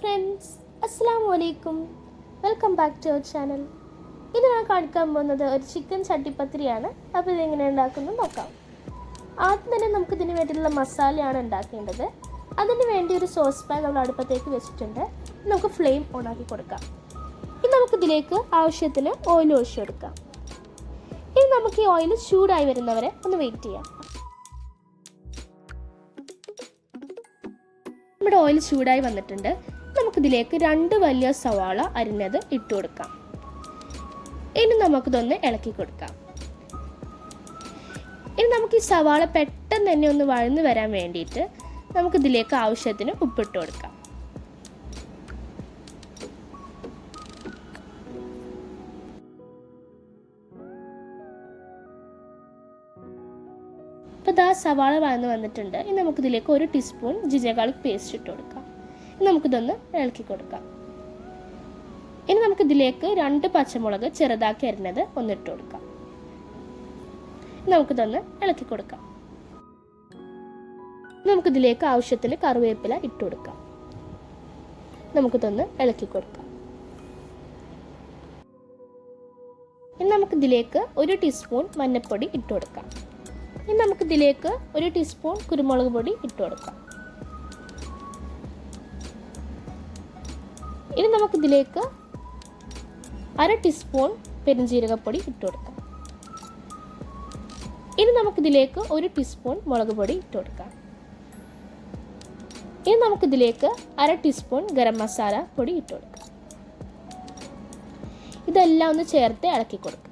friends, Assalamu alaikum. Welcome back to our channel. ഇത് ഞാൻ കാണിക്കാൻ പോകുന്നത് ഒരു ചിക്കൻ ചട്ടിപ്പത്തിരിയാണ്. അപ്പോൾ ഇത് എങ്ങനെ ഉണ്ടാക്കുന്നത് നോക്കാം. ആദ്യം തന്നെ നമുക്ക് ഇതിന് വേണ്ടിയുള്ള മസാലയാണ് ഉണ്ടാക്കേണ്ടത്. അതിന് വേണ്ടി ഒരു സോസ് പാൻ നമ്മൾ അടുപ്പത്തേക്ക് വെച്ചിട്ടുണ്ട്. നമുക്ക് ഫ്ലെയിം ഓൺ ആക്കി കൊടുക്കാം. ഇനി നമുക്ക് ഇതിലേക്ക് ആവശ്യത്തിന് ഓയിൽ ഒഴിച്ചു കൊടുക്കാം. ഇനി നമുക്ക് ഈ ഓയിൽ ചൂടായി വരുന്നവരെ ഒന്ന് വെയിറ്റ് ചെയ്യാം. നമ്മുടെ ഓയിൽ ചൂടായി വന്നിട്ടുണ്ട്. നമുക്കിതിലേക്ക് 2 വലിയ സവാള അരിഞ്ഞത് ഇട്ട് കൊടുക്കാം. ഇനി നമുക്കിതൊന്ന് ഇളക്കി കൊടുക്കാം. ഇനി നമുക്ക് ഈ സവാള പെട്ടെന്ന് തന്നെ ഒന്ന് വഴന്ന് വരാൻ വേണ്ടിയിട്ട് നമുക്കിതിലേക്ക് ആവശ്യത്തിന് ഉപ്പിട്ട് കൊടുക്കാം. ഇപ്പോൾ ഇതാ സവാള വഴന്ന് വന്നിട്ടുണ്ട്. ഇനി നമുക്കിതിലേക്ക് 1 ടീസ്പൂൺ ജിഞ്ചർ ഗാർലിക് പേസ്റ്റ് ഇട്ട് കൊടുക്കാം. ഇനി നമുക്കിതൊന്ന് ഇളക്കി കൊടുക്കാം. ഇനി നമുക്കിതിലേക്ക് 2 പച്ചമുളക് ചെറുതാക്കി അരിഞ്ഞത് ഒന്നിട്ട് കൊടുക്കാം. നമുക്കിതൊന്ന് ഇളക്കി കൊടുക്കാം. നമുക്കിതിലേക്ക് ആവശ്യത്തിന് കറിവേപ്പില ഇട്ട് കൊടുക്കാം. നമുക്കിതൊന്ന് ഇളക്കി കൊടുക്കാം. ഇനി നമുക്കിതിലേക്ക് 1 ടീസ്പൂൺ മഞ്ഞൾപ്പൊടി ഇട്ട് കൊടുക്കാം. ഇനി നമുക്കിതിലേക്ക് 1 ടീസ്പൂൺ കുരുമുളക് പൊടി ഇട്ട് കൊടുക്കാം. ഇനി നമുക്കിതിലേക്ക് 1/2 ടീസ്പൂൺ പെരുംജീരകപ്പൊടി ഇട്ട് കൊടുക്കാം. ഇനി നമുക്കിതിലേക്ക് 1 ടീസ്പൂൺ മുളക് പൊടി ഇട്ട് കൊടുക്കാം. ഇനി നമുക്കിതിലേക്ക് 1/2 ടീസ്പൂൺ ഗരം മസാല പൊടി ഇട്ട് കൊടുക്കാം. ഇതെല്ലാം ഒന്ന് ചേർത്ത് ഇളക്കി കൊടുക്കാം.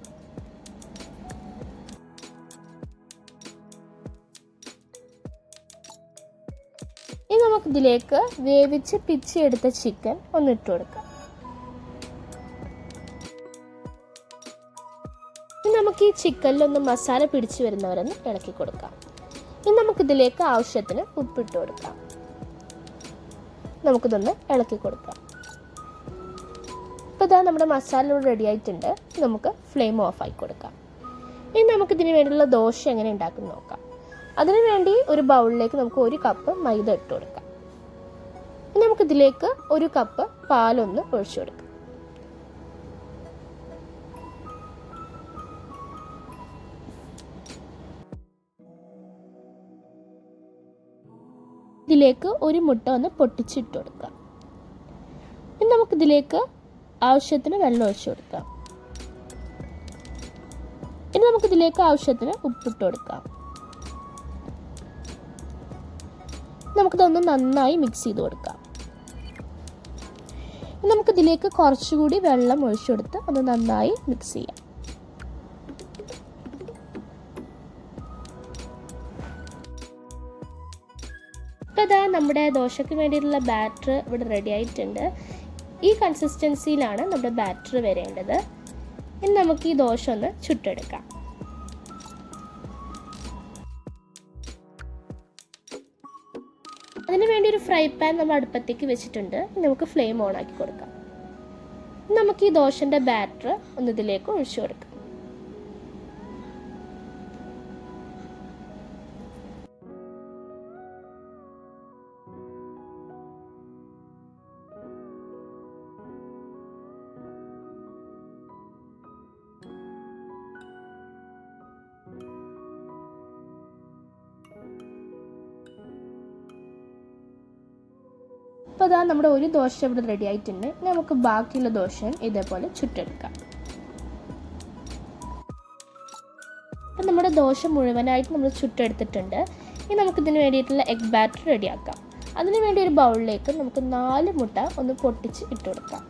ഇനി നമുക്കിതിലേക്ക് വേവിച്ച് പിച്ചിയെടുത്ത ചിക്കൻ ഒന്നിട്ട് കൊടുക്കാം. ഇനി നമുക്ക് ഈ ചിക്കനിലൊന്ന് മസാല പിടിച്ചു വരുന്നവരൊന്ന് ഇളക്കി കൊടുക്കാം. ഇനി നമുക്കിതിലേക്ക് ആവശ്യത്തിന് ഉപ്പിട്ട് കൊടുക്കാം. നമുക്കിതൊന്ന് ഇളക്കി കൊടുക്കാം. ഇപ്പോൾ ഇതാ നമ്മുടെ മസാല ഇവിടെ റെഡി ആയിട്ടുണ്ട്. നമുക്ക് ഫ്ലെയിം ഓഫ് ആക്കി കൊടുക്കാം. ഇനി നമുക്കിതിന് വേണ്ടിയുള്ള ദോശ എങ്ങനെ ഉണ്ടാക്കുന്നത് നോക്കാം. അതിനുവേണ്ടി ഒരു ബൗളിലേക്ക് നമുക്ക് 1 കപ്പ് മൈദ ഇട്ട് കൊടുക്കാം. ഇനി നമുക്കിതിലേക്ക് 1 കപ്പ് പാലൊന്ന് ഒഴിച്ചു കൊടുക്കാം. ഇതിലേക്ക് 1 മുട്ട ഒന്ന് പൊട്ടിച്ചിട്ട് കൊടുക്കാം. ഇനി നമുക്കിതിലേക്ക് ആവശ്യത്തിന് വെള്ളം ഒഴിച്ചു കൊടുക്കാം. ഇനി നമുക്കിതിലേക്ക് ആവശ്യത്തിന് ഉപ്പിട്ട് കൊടുക്കാം. നമുക്കിതൊന്ന് നന്നായി മിക്സ് ചെയ്ത് കൊടുക്കാം. നമുക്കിതിലേക്ക് കുറച്ചുകൂടി വെള്ളം ഒഴിച്ചു കൊടുത്ത് ഒന്ന് നന്നായി മിക്സ് ചെയ്യാം. ഇപ്പോൾ ഇതാ നമ്മുടെ ദോശയ്ക്ക് വേണ്ടിയിട്ടുള്ള ബാറ്റർ ഇവിടെ റെഡി ആയിട്ടുണ്ട്. ഈ കൺസിസ്റ്റൻസിയിലാണ് നമ്മുടെ ബാറ്റർ വരേണ്ടത്. ഇനി നമുക്ക് ഈ ദോശ ഒന്ന് ചുട്ടെടുക്കാം. അതിന് വേണ്ടി ഒരു ഫ്രൈ പാൻ നമ്മൾ അടുപ്പത്തേക്ക് വെച്ചിട്ടുണ്ട്. നമുക്ക് ഫ്ലെയിം ഓൺ ആക്കി കൊടുക്കാം. നമുക്ക് ഈ ദോശൻ്റെ ബാറ്റർ ഒന്ന് ഇതിലേക്ക് ഒഴിച്ചു കൊടുക്കാം. അപ്പോൾ അതാ നമ്മുടെ ഒരു ദോശ ഇവിടെ റെഡി ആയിട്ടുണ്ട്. നമുക്ക് ബാക്കിയുള്ള ദോശയും ഇതേപോലെ ചുട്ടെടുക്കാം. അപ്പം നമ്മുടെ ദോശ മുഴുവനായിട്ട് നമ്മൾ ചുട്ടെടുത്തിട്ടുണ്ട്. ഇനി നമുക്കിതിന് വേണ്ടിയിട്ടുള്ള എഗ് ബാറ്റർ റെഡിയാക്കാം. അതിന് വേണ്ടി ഒരു ബൗളിലേക്ക് നമുക്ക് 4 മുട്ട ഒന്ന് പൊട്ടിച്ച് ഇട്ട് കൊടുക്കാം.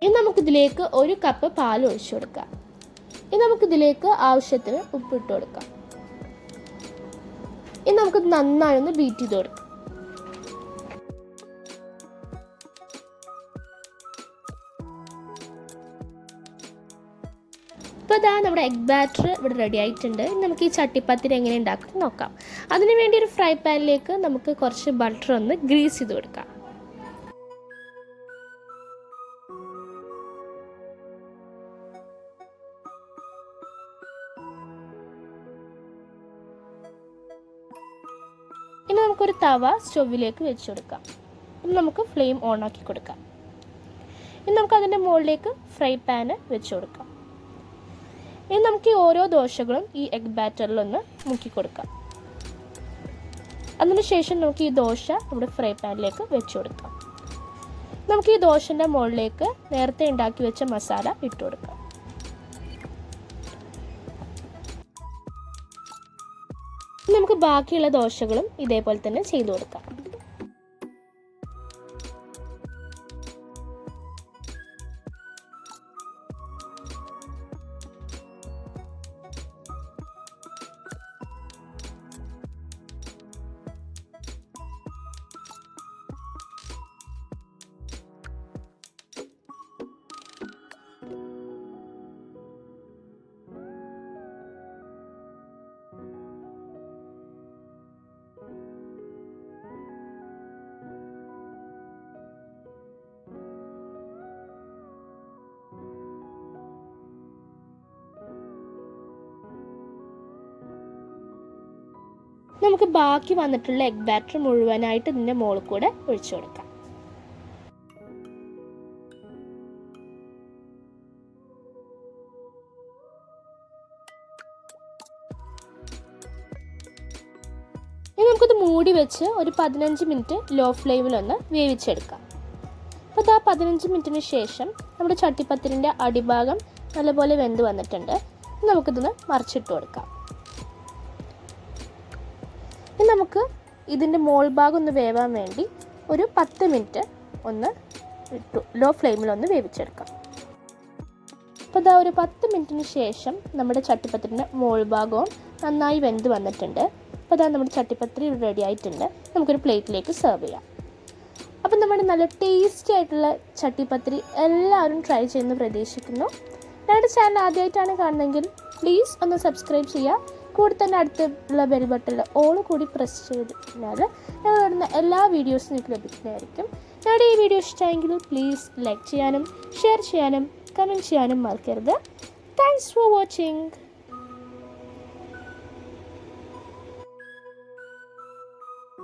ഇനി നമുക്കിതിലേക്ക് 1 കപ്പ് പാൽ ഒഴിച്ചു കൊടുക്കാം. ഇനി നമുക്കിതിലേക്ക് ആവശ്യത്തിന് ഉപ്പിട്ട് കൊടുക്കാം. ഇനി നമുക്ക് നന്നായി ഒന്ന് ബീറ്റ് ചെയ്ത് കൊടുക്കാം. ഇപ്പോൾ ഇതാ നമ്മുടെ എഗ് ബാറ്റർ ഇവിടെ റെഡി ആയിട്ടുണ്ട്. നമുക്ക് ഈ ചട്ടിപ്പത്തിരി എങ്ങനെ ഉണ്ടാക്കും നോക്കാം. അതിനു വേണ്ടി ഒരു ഫ്രൈ പാനിലേക്ക് നമുക്ക് കുറച്ച് ബട്ടർ ഒന്ന് ഗ്രീസ് ചെയ്ത് കൊടുക്കാം. ഇനി നമുക്കൊരു തവ സ്റ്റൗവിലേക്ക് വെച്ച് കൊടുക്കാം. ഇനി നമുക്ക് ഫ്ലെയിം ഓൺ ആക്കി കൊടുക്കാം. ഇനി നമുക്ക് അതിൻ്റെ മുകളിലേക്ക് ഫ്രൈ പാന് വെച്ച് കൊടുക്കാം. ഇനി നമുക്ക് ഈ ഓരോ ദോശകളും ഈ എഗ് ബാറ്ററിലൊന്ന് മുക്കി കൊടുക്കാം. അതിനുശേഷം നമുക്ക് ഈ ദോശ ഇവിടെ ഫ്രൈ പാനിലേക്ക് വെച്ച് കൊടുക്കാം. നമുക്ക് ഈ ദോശൻ്റെ മുകളിലേക്ക് നേരത്തെ ഉണ്ടാക്കി വെച്ച മസാല ഇട്ട് കൊടുക്കാം. നമുക്ക് ബാക്കിയുള്ള ദോശകളും ഇതേപോലെ തന്നെ ചെയ്തു കൊടുക്കാം. നമുക്ക് ബാക്കി വന്നിട്ടുള്ള എഗ് ബാറ്റർ മുഴുവനായിട്ട് ഇതിൻ്റെ മുകളിൽ കൂടെ ഒഴിച്ചു കൊടുക്കാം. ഇനി നമുക്കിത് മൂടി വെച്ച് ഒരു 15 മിനിറ്റ് ലോ ഫ്ലെയിമിലൊന്ന് വേവിച്ചെടുക്കാം. അപ്പോൾ ഇതാ 15 മിനിറ്റിന് ശേഷം നമ്മുടെ ചട്ടിപ്പത്തിരിൻ്റെ അടിഭാഗം നല്ലപോലെ വെന്ത് വന്നിട്ടുണ്ട്. നമുക്കിതൊന്ന് മറിച്ചിട്ട് കൊടുക്കാം. ഇനി നമുക്ക് ഇതിൻ്റെ മോൾ ഭാഗം ഒന്ന് വേവാൻ വേണ്ടി ഒരു 10 മിനിറ്റ് ഒന്ന് ലോ ഫ്ലെയിമിലൊന്ന് വേവിച്ചെടുക്കാം. അപ്പോൾ ഇതാ ഒരു 10 മിനിറ്റിന് ശേഷം നമ്മുടെ ചട്ടിപ്പത്തിരിൻ്റെ മോൾ ഭാഗവും നന്നായി വെന്ത് വന്നിട്ടുണ്ട്. അപ്പോൾ ഇതാ നമ്മുടെ ചട്ടിപ്പത്തിരി റെഡി ആയിട്ടുണ്ട്. നമുക്കൊരു പ്ലേറ്റിലേക്ക് സെർവ് ചെയ്യാം. അപ്പം നമ്മുടെ നല്ല ടേസ്റ്റി ആയിട്ടുള്ള ചട്ടിപ്പത്തിരി എല്ലാവരും ട്രൈ ചെയ്യുമെന്ന് പ്രതീക്ഷിക്കുന്നു. ഞങ്ങളുടെ ചാനൽ ആദ്യമായിട്ടാണ് കാണുന്നതെങ്കിൽ പ്ലീസ് ഒന്ന് സബ്സ്ക്രൈബ് ചെയ്യുക. കൂടെ തന്നെ അടുത്തുള്ള ബെൽ ബട്ടണിൽ ഓൾ കൂടി പ്രസ് ചെയ്ത് കഴിഞ്ഞാൽ ഞങ്ങൾ ഇടുന്ന എല്ലാ വീഡിയോസും നിങ്ങൾക്ക് ലഭിക്കുന്നതായിരിക്കും. ഞങ്ങളുടെ ഈ വീഡിയോ ഇഷ്ടമായെങ്കിൽ പ്ലീസ് ലൈക്ക് ചെയ്യാനും ഷെയർ ചെയ്യാനും കമൻറ്റ് ചെയ്യാനും മറക്കരുത്. Thanks for watching.